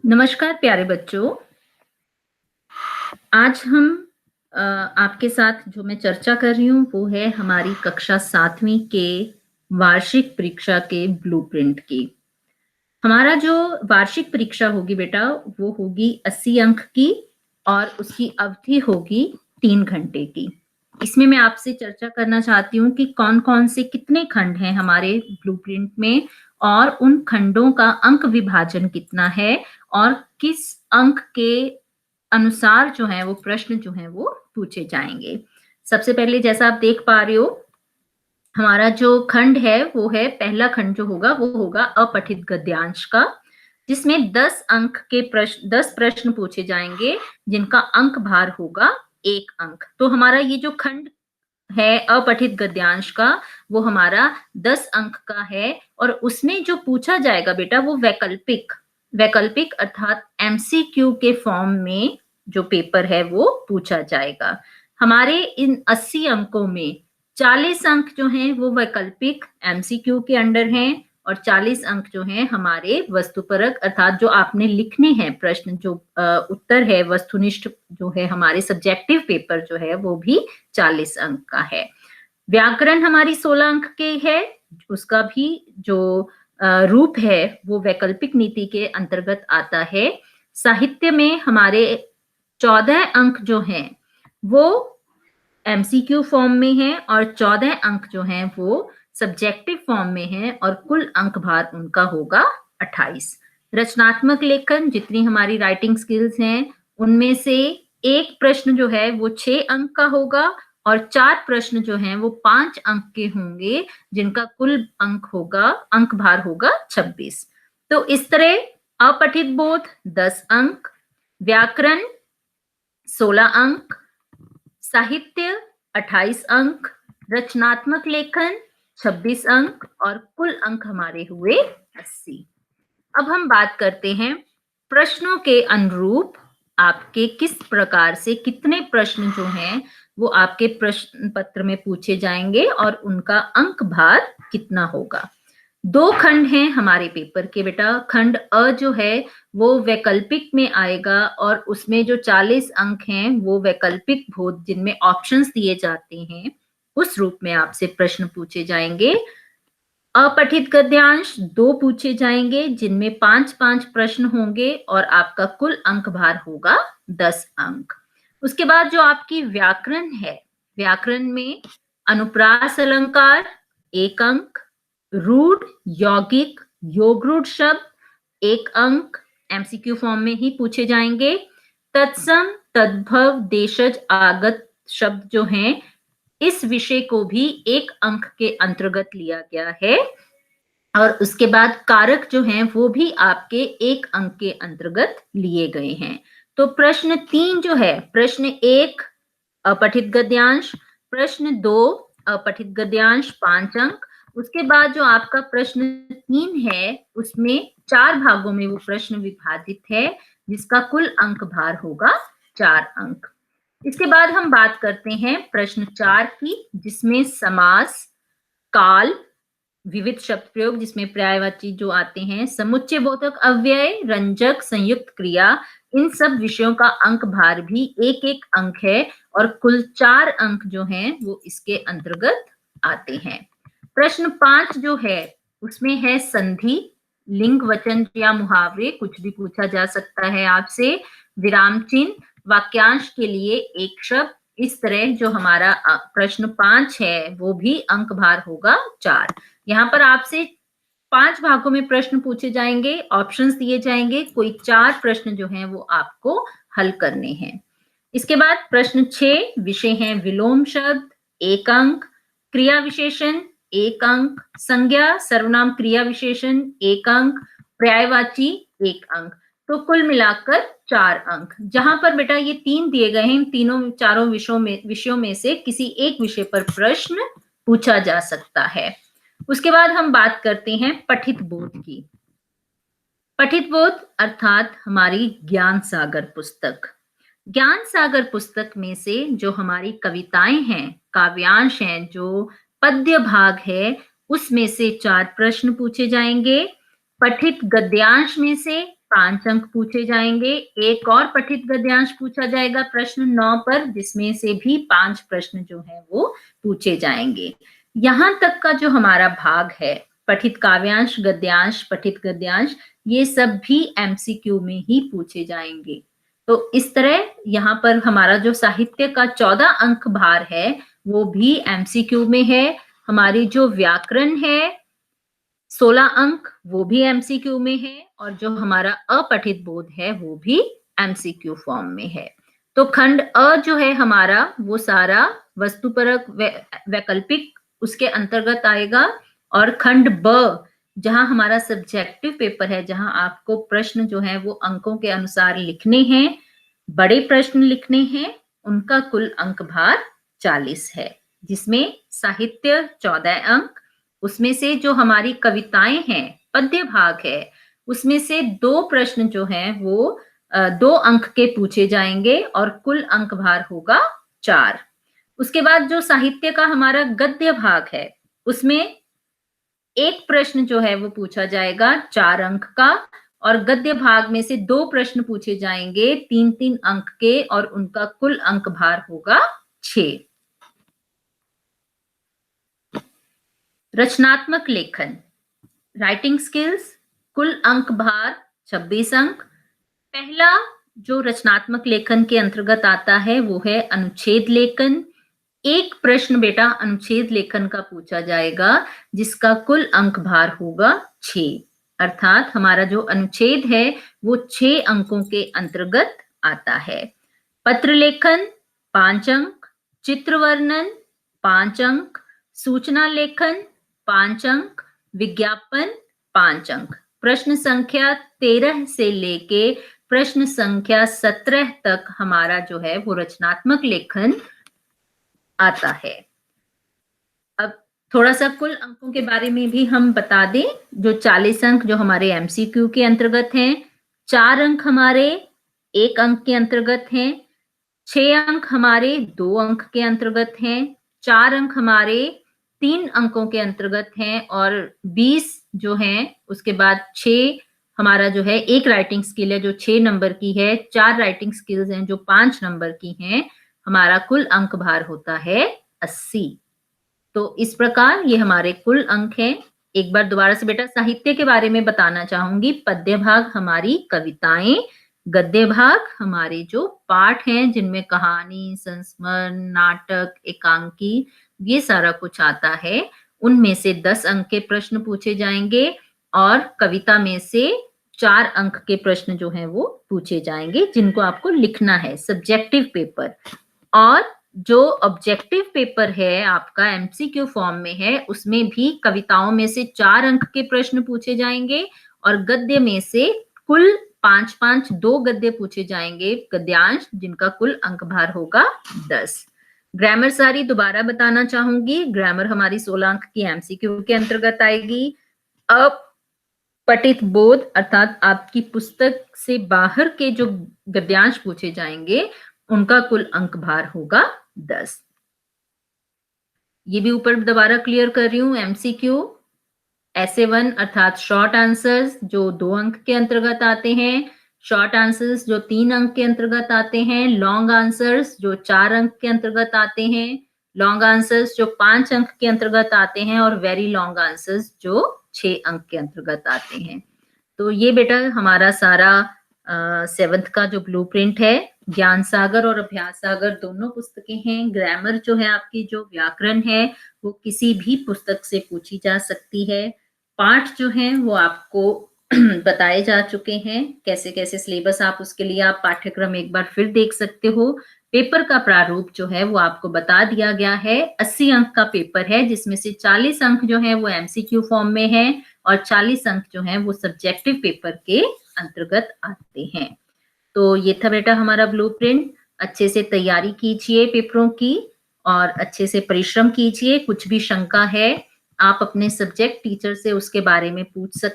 नमस्कार प्यारे बच्चों। आज हम आपके साथ जो मैं चर्चा कर रही हूँ वो है हमारी कक्षा 7वीं के वार्षिक परीक्षा के ब्लूप्रिंट की। हमारा जो वार्षिक परीक्षा होगी बेटा वो होगी 80 अंक की और उसकी अवधि होगी 3 घंटे की। इसमें मैं आपसे चर्चा करना चाहती हूँ कि कौन-कौन से कितने खंड हैं हमारे ब्लूप्रिंट में और उन खंडों का अंक विभाजन कितना है और किस अंक के अनुसार जो है वो प्रश्न जो हैं वो पूछे जाएँगे। सबसे पहले जैसा आप देख पा रहे हो, हमारा जो खंड है वो है पहला खंड जो होगा वो होगा अपठित गद्यांश का, जिसमें 10 प्रश्न पूछे जाएँगे जिनका अंक भार होगा 1 अंक। तो हमारा ये जो खंड है अपठित गद्यांश का वो हमारा 10 अंक का है और उसमें जो पूछा जाएगा बेटा वो वैकल्पिक वैकल्पिक अर्थात एमसीक्यू के फॉर्म में जो पेपर है वो पूछा जाएगा। हमारे इन 80 अंकों में 40 अंक जो हैं वो वैकल्पिक एमसीक्यू के अंडर हैं और 40 अंक जो हैं हमारे वस्तुपरक अर्थात जो आपने लिखने हैं प्रश्न जो उत्तर है वस्तुनिष्ठ जो है हमारे सब्जेक्टिव पेपर जो है वो भी 40 अंक का है। व्याकरण हमारी 16 अंक की है, उसका भी जो रूप है वो वैकल्पिक नीति के अंतर्गत आता है। साहित्य में हमारे 14 अंक जो हैं वो एमसीक्यू फॉर्म में हैं और 14 अंक जो हैं वो सब्जेक्टिव फॉर्म में हैं और कुल अंक भार उनका होगा 28। रचनात्मक लेखन जितनी हमारी राइटिंग स्किल्स हैं उनमें से एक प्रश्न जो है वो 6 अंक का होगा और 4 प्रश्न जो हैं वो 5 अंक के होंगे जिनका कुल अंक भार होगा 26। तो इस तरह अपठित बोध 10 अंक, व्याकरण 16 अंक, साहित्य 28 अंक, रचनात्मक लेखन 26 अंक और कुल अंक हमारे हुए 80। अब हम बात करते हैं प्रश्नों के अनुरूप आपके किस प्रकार से कितने प्रश्न जो हैं वो आपके प्रश्न पत्र में पूछे जाएंगे और उनका अंक भार कितना होगा। 2 खंड हैं हमारे पेपर के बेटा। खंड अ जो है वो वैकल्पिक में आएगा और उसमें जो 40 अंक हैं वो वैकल्पिक बोध जिनमें ऑप्शंस दिए जाते हैं उस रूप में आपसे प्रश्न पूछे जाएंगे। अपठित गद्यांश 2 पूछे जाएंगे जिनमें 5-5 प्रश्न होंगे और आपका कुल अंक भार होगा 10 अंक। उसके बाद जो आपकी व्याकरण है, व्याकरण में अनुप्रास अलंकार 1 अंक, रूढ़, यौगिक, योगरूढ़ शब्द 1 अंक एमसीक्यू फॉर्म में ही पूछे जाएंगे। तत्सम, तद्भव, देशज, आगत शब्द जो हैं इस विषय को भी 1 अंक के अंतर्गत लिया गया है और उसके बाद कारक जो हैं वो भी आपके 1 अंक के अंतर्गत लिए गए हैं। तो प्रश्न 3 जो है, प्रश्न 1 अपठित गद्यांश, प्रश्न 2 अपठित गद्यांश 5 अंक, उसके बाद जो आपका प्रश्न 3 है उसमें 4 भागों में वो प्रश्न विभाजित है जिसका कुल अंक भार होगा 4 अंक। इसके बाद हम बात करते हैं प्रश्न 4 की जिसमें समास, काल, विविध शब्द प्रयोग जिसमें पर्यायवाची जो आते हैं, समुच्चय बोधक अव्यय, रंजक, संयुक्त क्रिया, इन सब विषयों का अंक भार भी 1-1 अंक है और कुल 4 अंक जो हैं वो इसके अंतर्गत आते हैं। प्रश्न 5 जो है उसमें है संधि, लिंग, वचन या मुहावरे कुछ भी पूछा जा सकता है आपसे, विराम चिन्ह, वाक्यांश के लिए एक शब्द। इस तरह जो हमारा प्रश्न 5 है वो भी अंक भार होगा 4। यहाँ पर आपसे 5 भागों में प्रश्न पूछे जाएंगे, ऑप्शंस दिए जाएंगे, कोई 4 प्रश्न जो हैं वो आपको हल करने हैं। इसके बाद प्रश्न 6 विषय हैं विलोम शब्द 1 अंक, क्रिया विशेषण 1 अंक, संज्ञा सर्वनाम क्रिया विशेषण 1 अंक, पर्यायवाची 1 अंक। तो कुल मिलाकर 4 अंक। जहां पर बेटा ये 3 दिए गए हैं, इन चारों विषयों में से किसी एक विषय पर प्रश्न पूछा जा सकता है। उसके बाद हम बात करते हैं पठित बोध की। पठित बोध अर्थात हमारी ज्ञान सागर पुस्तक। ज्ञान सागर पुस्तक में से जो हमारी कविताएं हैं, काव्यांश हैं, जो पद्य भाग है उसमें से 4 प्रश्न पूछे जाएंगे। पठित गद्यांश में से 5 अंक पूछे जाएंगे। एक और पठित गद्यांश पूछा जाएगा प्रश्न 9 पर, जिसमें से भी 5 प्रश्न जो है वो पूछे जाएंगे। यहां तक का जो हमारा भाग है, पठित काव्यांश, गद्यांश, पठित गद्यांश, ये सब भी एमसीक्यू में ही पूछे जाएंगे। तो इस तरह यहाँ पर हमारा जो साहित्य का 14 अंक भार है वो भी एमसीक्यू में है। हमारी जो व्याकरण है 16 अंक, वो भी एमसीक्यू में है, और जो हमारा अपठित बोध है वो भी एमसीक्यू फॉर्म में है। तो खंड अ जो है हमारा, वो सारा वस्तुपरक वैकल्पिक उसके अंतर्गत आएगा, और खंड ब जहां हमारा सब्जेक्टिव पेपर है, जहां आपको प्रश्न जो है वो अंकों के अनुसार लिखने हैं, बड़े प्रश्न लिखने हैं, उनका कुल अंक भार 40 है, जिसमें साहित्य 14 अंक, उसमें से जो हमारी कविताएं हैं, पद्य भाग है, उसमें से 2 प्रश्न जो हैं वो 2 अंक के पूछे जाएंगे और कुल अंक भार होगा 4। उसके बाद जो साहित्य का हमारा गद्य भाग है, उसमें एक प्रश्न जो है वो पूछा जाएगा 4 अंक का, और गद्य भाग में से 2 प्रश्न पूछे जाएंगे 3-3 अंक के, और उनका कुल अंक भार होगा 6। रचनात्मक लेखन, राइटिंग स्किल्स, कुल अंक भार 26 अंक। पहला जो रचनात्मक लेखन के अंतर्गत आता है वो है अनुच्छेद लेखन। एक प्रश्न बेटा अनुच्छेद लेखन का पूछा जाएगा, जिसका कुल अंक भार होगा 6, अर्थात हमारा जो अनुच्छेद है वो 6 अंकों के अंतर्गत आता है। पत्र लेखन 5 अंक, चित्र वर्णन 5 अंक, सूचना लेखन 5 अंक, विज्ञापन 5 अंक। प्रश्न संख्या 13 से लेके प्रश्न संख्या 17 तक हमारा जो है वो रचनात्मक लेखन आता है। अब थोड़ा सा कुल अंकों के बारे में भी हम बता दें। जो 40 अंक जो हमारे एमसीक्यू के अंतर्गत हैं, 4 अंक हमारे 1 अंक के अंतर्गत हैं, 6 अंक हमारे 2 अंक के अंतर्गत हैं, 4 अंक हमारे 3 अंकों के अंतर्गत हैं, और 20 जो हैं उसके बाद 6 हमारा जो है एक राइटिंग स्किल है जो 6 नंबर की है, 4 राइटिंग स्किल्स हैं जो 5 नंबर की हैं। हमारा कुल अंक भार होता है 80। तो इस प्रकार ये हमारे कुल अंक हैं। एक बार दोबारा से बेटा साहित्य के बारे में बताना चाहूंगी। पद्य भाग हमारी कविताएं, गद्य भाग हमारे जो पाठ हैं जिनमें कहानी, संस्मरण, नाटक, एकांकी, ये सारा कुछ आता है। उनमें से 10 अंक के प्रश्न पूछे जाएंगे, और कविता में से 4 अंक के प्रश्न जो हैं वो पूछे जाएंगे, जिनको आपको लिखना है, सब्जेक्टिव पेपर। और जो ऑब्जेक्टिव पेपर है आपका एमसीक्यू फॉर्म में है, उसमें भी कविताओं में से 4 अंक के प्रश्न पूछे जाएंगे, और गद्य में से कुल 5-5 2 गद्य पूछे जाएंगे, गद्यांश, जिनका कुल अंक भार होगा 10। ग्रामर सारी दोबारा बताना चाहूंगी। ग्रामर हमारी 16 अंक की एमसीक्यू के अंतर्गत आएगी। अब पठित बोध अर्थात आपकी पुस्तक से बाहर के जो गद्यांश पूछे जाएंगे, उनका कुल अंक भार होगा 10। ये भी ऊपर दोबारा क्लियर कर रही हूं। एमसीक्यू ऐसे 1 अर्थात शॉर्ट आंसर्स जो 2 अंक के अंतर्गत आते हैं, शॉर्ट आंसर्स जो 3 अंक के अंतर्गत आते हैं, लॉन्ग आंसर्स जो 4 अंक के अंतर्गत आते हैं, लॉन्ग आंसर्स जो 5 अंक के अंतर्गत आते हैं, और वेरी लॉन्ग आंसर्स जो 6 अंक के अंतर्गत आते हैं। तो ये बेटा हमारा सारा 7th का जो ब्लूप्रिंट है। ज्ञान सागर और अभ्यास सागर दोनों पुस्तकें हैं। ग्रामर जो है आपकी, जो व्याकरण है, वो किसी भी पुस्तक से पूछी जा सकती है। पाठ जो हैं वो आपको बताए जा चुके हैं, कैसे कैसे सिलेबस, आप उसके लिए आप पाठ्यक्रम एक बार फिर देख सकते हो। पेपर का प्रारूप जो है वो आपको बता दिया गया है। 80 अंक का पेपर है, जिसमें से 40 अंक जो है वो एमसीक्यू फॉर्म में है, और 40 अंक जो है वो सब्जेक्टिव पेपर के अंतर्गत आते हैं। तो ये था बेटा हमारा ब्लूप्रिंट। अच्छे से तैयारी कीजिए पेपरों की, और अच्छे से परिश्रम कीजिए। कुछ भी शंका है आप अपने सब्जेक्ट टीचर से उसके बारे में पूछ सकते